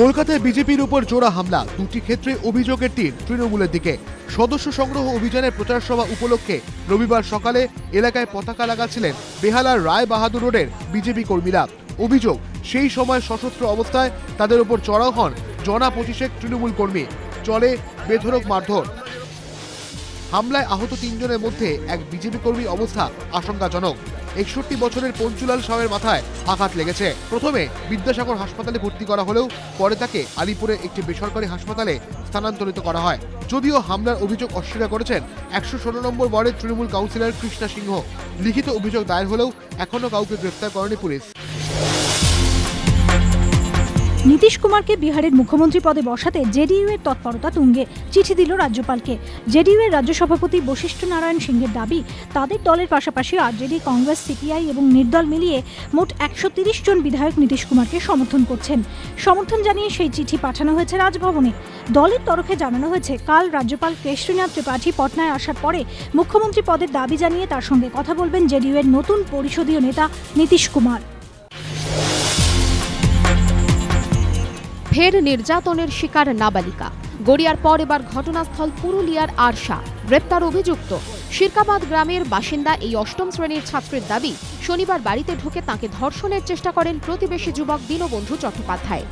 কলকাতায় বিজেপির উপর জোড়া হামলা, দুটি ক্ষেত্রে অভিযোগের তীর তৃণমূলের দিকে। সদস্য সংগ্রহ অভিযানের প্রচার সভা উপলক্ষে রবিবার সকালে এলাকায় পতাকা লাগাচ্ছিলেন বেহালার রায় বাহাদুর রোডের বিজেপি কর্মীরা। অভিযোগ, সেই সময় সশস্ত্র অবস্থায় তাদের উপর চড়াও হন জনা 25 তৃণমূল কর্মী। চলে বেধড়ক মারধর। হামলায় আহত 3 জনের মধ্যে এক বিজেপি কর্মীর অবস্থা আশঙ্কাজনক। 61 বছরের পঞ্চুলাল সাহের মাথায় আঘাত লেগেছে। প্রথমে বিদ্যাসাগর হাসপাতালে ভর্তি করা হলেও পরে তাকে আলিপুরের একটি বেসরকারি হাসপাতালে স্থানান্তরিত করা হয়। যদিও হামলার অভিযোগ অস্বীকার করেছেন 116 নম্বর ওয়ার্ডের তৃণমূল কাউন্সিলর কৃষ্ণা সিংহ। লিখিত অভিযোগ দায়ের হলেও এখনো কাউকে গ্রেফতার করেনি পুলিশ। নীতিশ কুমারকে বিহারের মুখ্যমন্ত্রী পদে বসাতে জেডিইউ এর তৎপরতা তুঙ্গে। চিঠি দিল রাজ্যপালকে। জেডিইউ এর রাজ্য সভাপতি বশিষ্ঠ নারায়ণ সিংহের দাবি, তাদের দলের পাশাপাশি আরজেডি, কংগ্রেস, সিপিআই এবং নির্দল মিলিয়ে মোট 130 জন বিধায়ক নীতিশ কুমারকে সমর্থন করছেন। সমর্থন জানিয়ে সেই চিঠি পাঠানো হয়েছে রাজভবনে। দলের তরফে জানানো হয়েছে, কাল রাজ্যপাল কেশরীনাথ ত্রিপাঠী পটনায় আসার পরে মুখ্যমন্ত্রী পদের দাবি জানিয়ে তার সঙ্গে কথা বলবেন জেডিইউ এর নতুন পরিষদীয় নেতা নীতিশ কুমার। ফের নির্যাতনের শিকার নাবালিকা। গড়িয়ার পর এবার ঘটনাস্থল পুরুলিয়ার আরশা। গ্রেপ্তার অভিযুক্ত। শিরকাবাদ গ্রামের বাসিন্দা এই 8ম শ্রেণীর ছাত্রের দাবি, শনিবার বাড়িতে ঢুকে তাকে ধর্ষণের চেষ্টা করেন প্রতিবেশী যুবক দীনবন্ধু চট্টোপাধ্যায়।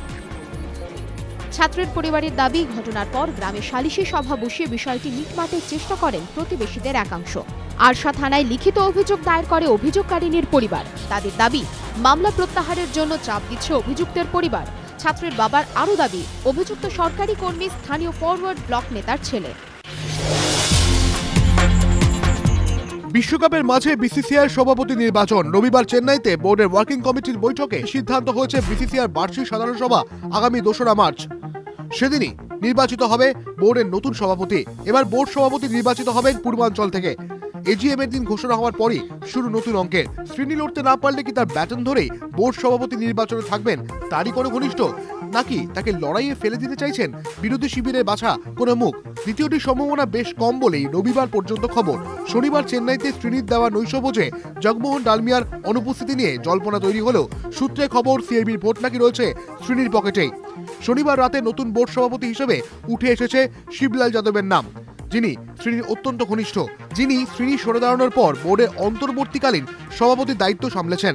ছাত্রের পরিবারের দাবি, ঘটনার পর গ্রামে সালিশি সভা বসিয়ে বিষয়টি মিটমাটের চেষ্টা করেন প্রতিবেশীদের একাংশ। আরশা থানায় লিখিত অভিযোগ দায়ের করে অভিযোগকারিনীর পরিবার। তাদের দাবি, মামলা প্রত্যাহারের জন্য চাপ দিচ্ছে অভিযুক্তের পরিবার। ছাত্রের বাবার আরও দাবি, অভিযুক্ত সরকারি কর্মী স্থানীয় ফরওয়ার্ড ব্লক নেতার ছেলে। বিশ্বকাপের মাঝে বিসিসিআই সভাপতি নির্বাচন। রবিবার চেন্নাইতে বোর্ডের ওয়ার্কিং কমিটির বৈঠকে সিদ্ধান্ত হয়েছে বিসিসিআই বার্ষিক সাধারণ সভা আগামী 2রা মার্চ। সেদিনই নির্বাচিত হবে বোর্ডের নতুন সভাপতি। এবার বোর্ড সভাপতি নির্বাচিত হবেন পূর্বাঞ্চল থেকে। এজিএম এর দিন ঘোষণা হওয়ার পরই শুরু নতুন অঙ্কের। শ্রেণী লড়তে না পারলে কি তার ব্যাটন ধরেই বোর্ড সভাপতি নির্বাচনে থাকবেন তারই কোনো ঘনিষ্ঠ, নাকি তাকে লড়াইয়ে ফেলে দিতে চাইছেন বিরোধী শিবিরের বাছা কোনো মুখ? দ্বিতীয়টির সম্ভাবনা বেশ কম বলেই রবিবার পর্যন্ত খবর। শনিবার চেন্নাইতে শ্রেণীর দেওয়া নৈশভোজে জগমোহন ডালমিয়ার অনুপস্থিতি নিয়ে জল্পনা তৈরি হলেও সূত্রে খবর, সিআইবির ভোট নাকি রয়েছে শ্রেণীর পকেটেই। শনিবার রাতে নতুন বোর্ড সভাপতি হিসেবে উঠে এসেছে শিবলাল যাদবের নাম, যিনি শ্রেণীর অত্যন্ত ঘনিষ্ঠ, যিনি শ্রেণী সরে দাঁড়ানোর পর বোর্ডের অন্তর্বর্তীকালীন সভাপতির দায়িত্ব সামলেছেন।